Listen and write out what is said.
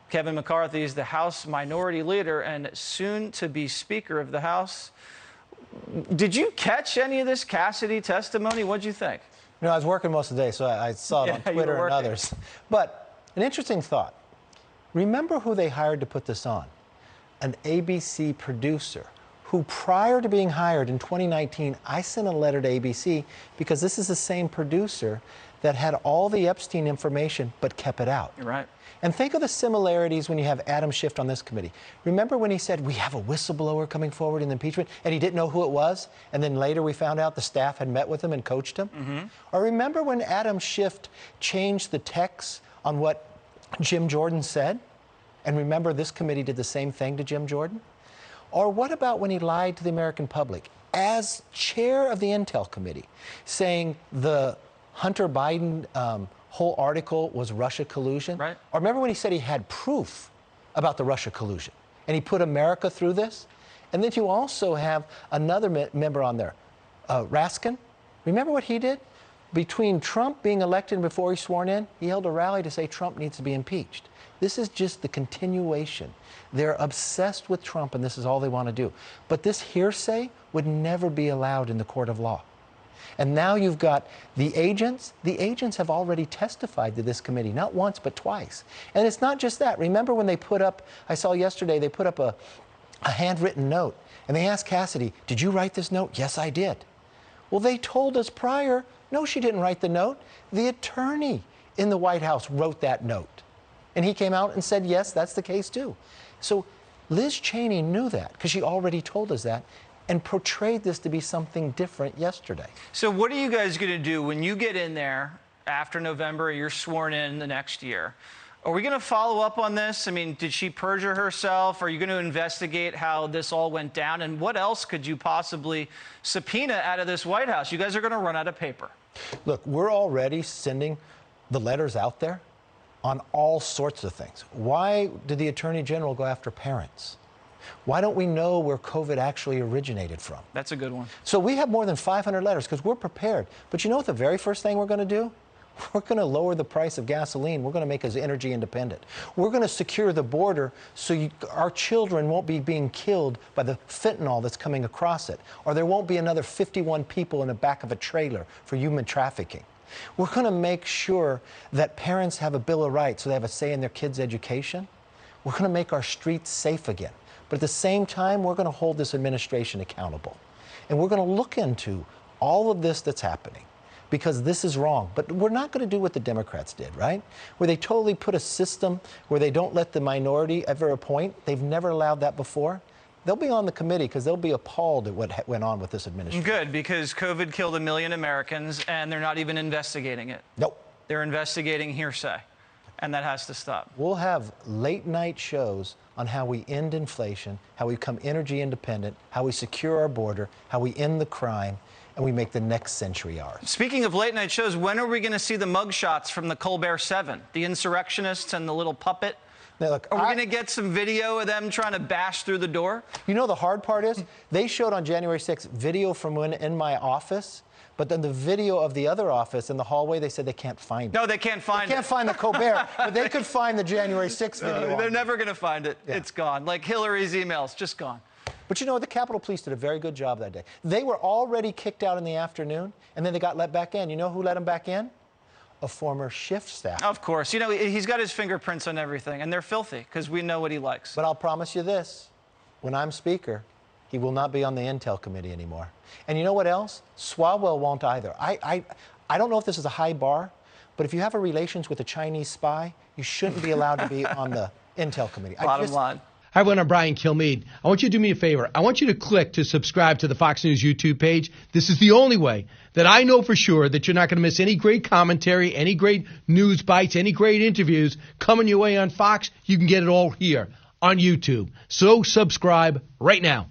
Kevin McCarthy is the House Minority Leader and soon to be Speaker of the House. Did you catch any of this Cassidy testimony? What'd you think? You know, I was working most of the day, so I saw it on Twitter and others. But an interesting thought. Remember who they hired to put this on? An ABC producer who, prior to being hired in 2019, I sent a letter to ABC because this is the same producer that had all the Epstein information but kept it out. You're right. And think of the similarities when you have Adam Schiff on this committee. Remember when he said, we have a whistleblower coming forward in the impeachment, and he didn't know who it was, and then later we found out the staff had met with him and coached him? Mm-hmm. Or remember when Adam Schiff changed the text on what Jim Jordan said? And remember this committee did the same thing to Jim Jordan? Or what about when he lied to the American public as chair of the Intel Committee, saying the Hunter Biden whole article was Russia collusion? Right. Or remember when he said he had proof about the Russia collusion and he put America through this? And then you also have another member on there, Raskin. Remember what he did? Between Trump being elected and before he's sworn in, he held a rally to say Trump needs to be impeached. This is just the continuation. They're obsessed with Trump, and this is all they want to do. But this hearsay would never be allowed in the court of law. And now you've got the agents. The agents have already testified to this committee, not once, but twice. And it's not just that. Remember when they put up, I saw yesterday, they put up a handwritten note, and they asked Cassidy, did you write this note? Yes, I did. Well, they told us prior, no, she didn't write the note. The attorney in the White House wrote that note. And he came out and said, yes, that's the case too. So Liz Cheney knew that because she already told us that and portrayed this to be something different yesterday. So what are you guys going to do when you get in there after November, you're sworn in the next year? Are we going to follow up on this? I mean, did she perjure herself? Are you going to investigate how this all went down? And what else could you possibly subpoena out of this White House? You guys are going to run out of paper. Look, we're already sending the letters out there on all sorts of things. Why did the Attorney General go after parents? Why don't we know where COVID actually originated from? That's a good one. So we have more than 500 letters because we're prepared. But you know what the very first thing we're going to do? We're going to lower the price of gasoline. We're going to make us energy independent. We're going to secure the border so our children won't be being killed by the fentanyl that's coming across it. Or there won't be another 51 people in the back of a trailer for human trafficking. We're going to make sure that parents have a Bill of Rights so they have a say in their kids' education. We're going to make our streets safe again. But at the same time, we're going to hold this administration accountable. And we're going to look into all of this that's happening because this is wrong. But we're not going to do what the Democrats did, right? Where they totally put a system where they don't let the minority ever appoint. They've never allowed that before. They'll be on the committee because they'll be appalled at what went on with this administration. Good, because COVID killed 1 million Americans, and they're not even investigating it. Nope. They're investigating hearsay, and that has to stop. We'll have late-night shows on how we end inflation, how we become energy independent, how we secure our border, how we end the crime, and we make the next century ours. Speaking of late-night shows, when are we going to see the mugshots from the Colbert 7, the insurrectionists and the little puppet? Now, look, are we going to get some video of them trying to bash through the door? You know the hard part is they showed on January 6th video from when in my office, but then the video of the other office in the hallway, they said they can't find it. No, they can't find it. They can't find the Colbert, but they could find the January 6th video. They're never going to find it. Yeah. It's gone. Like Hillary's emails, just gone. But you know what? The Capitol Police did a very good job that day. They were already kicked out in the afternoon, and then they got let back in. You know who let them back in? A former Schiff staff. Of course. You know, he's got his fingerprints on everything, and they're filthy because we know what he likes. But I'll promise you this. When I'm Speaker, he will not be on the Intel Committee anymore. And you know what else? Swalwell won't either. I don't know if this is a high bar, but if you have a relations with a Chinese spy, you shouldn't be allowed to be on the Intel Committee. Bottom line. Hi, everyone. I'm Brian Kilmeade. I want you to do me a favor. I want you to click to subscribe to the Fox News YouTube page. This is the only way that I know for sure that you're not going to miss any great commentary, any great news bites, any great interviews coming your way on Fox. You can get it all here on YouTube. So subscribe right now.